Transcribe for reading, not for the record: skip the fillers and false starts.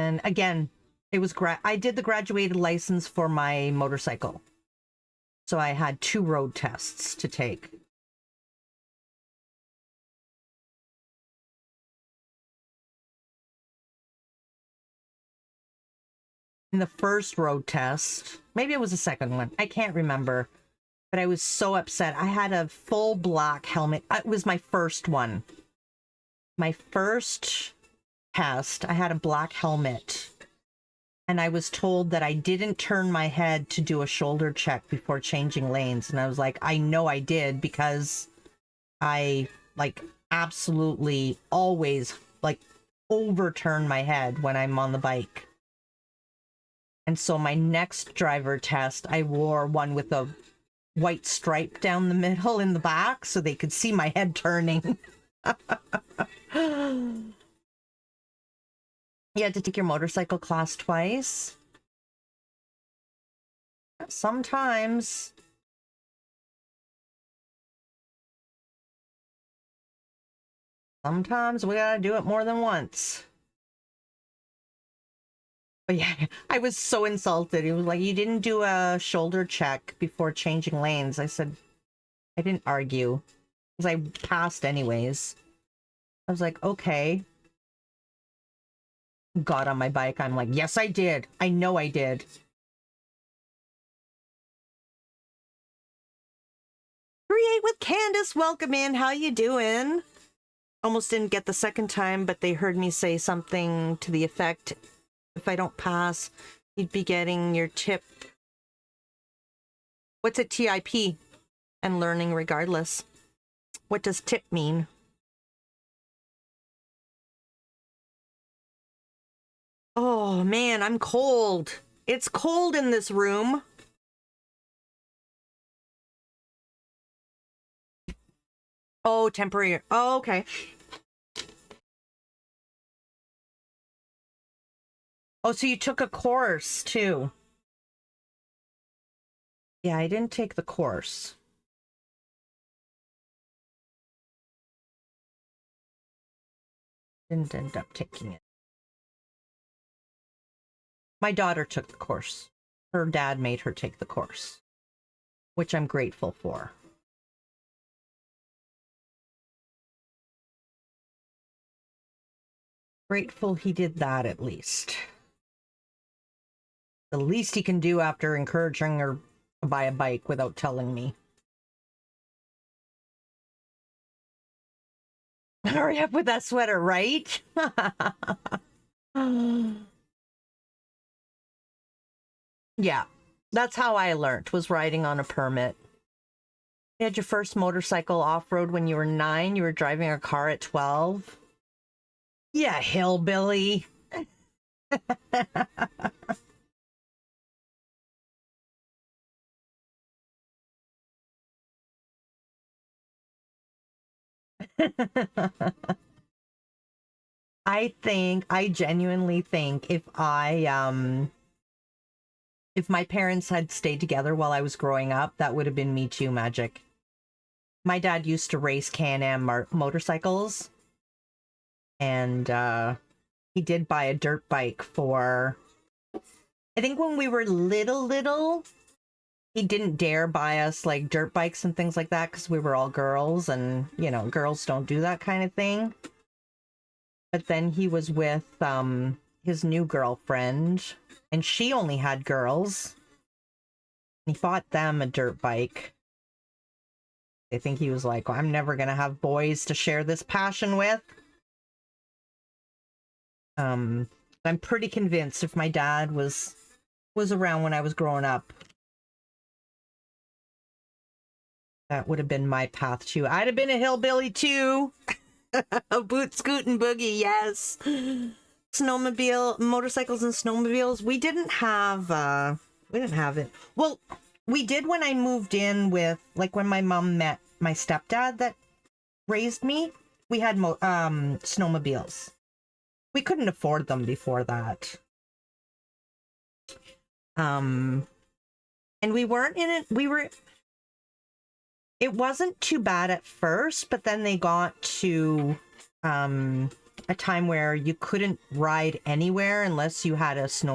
then again, it was I did the graduated license for my motorcycle. So I had 2 road tests to take. In the first road test, maybe it was the second one, I can't remember, but I was so upset. I had a full black helmet. It was my first one. My first test, I had a black helmet, and I was told that I didn't turn my head to do a shoulder check before changing lanes. And I was like, I know I did, because I like absolutely always like overturn my head when I'm on the bike. And so my next driver test, I wore one with a white stripe down the middle in the back so they could see my head turning. You had to take your motorcycle class twice? Sometimes. Sometimes we gotta do it more than once. But yeah, I was so insulted. He was like, you didn't do a shoulder check before changing lanes. I said, I didn't argue, because I passed anyways. I was like, okay. Got on my bike. I'm like, yes, I did. I know I did. Create with Candace, welcome in. How you doing? Almost didn't get the second time, but they heard me say something to the effect, if I don't pass, you'd be getting your tip. What's a TIP? And learning regardless. What does tip mean? Oh man, I'm cold. It's cold in this room. Oh, temporary. Oh, okay. Oh, so you took a course too. Yeah, I didn't take the course. Didn't end up taking it. My daughter took the course. Her dad made her take the course, which I'm grateful for. Grateful he did that, at least. The least he can do after encouraging her to buy a bike without telling me. Hurry up with that sweater, right? Yeah, that's how I learned, was riding on a permit. You had your first motorcycle off-road when you were 9. You were driving a car at 12. Yeah, hillbilly. I genuinely think if my parents had stayed together while I was growing up, that would have been Me Too magic. My dad used to race Can-Am motorcycles, and he did buy a dirt bike for, I think when we were little, he didn't dare buy us like dirt bikes and things like that because we were all girls, and you know, girls don't do that kind of thing. But then he was with his new girlfriend, and she only had girls. He bought them a dirt bike. I think he was like, well, I'm never gonna have boys to share this passion with. I'm pretty convinced if my dad was around when I was growing up, that would have been my path too. I'd have been a hillbilly too. A boot, scoot, and boogie, yes. Snowmobile, motorcycles and snowmobiles. We didn't have it. Well, we did when I moved in with, like, when my mom met my stepdad that raised me. We had snowmobiles. We couldn't afford them before that. And we weren't in it. It wasn't too bad at first, but then they got to a time where you couldn't ride anywhere unless you had a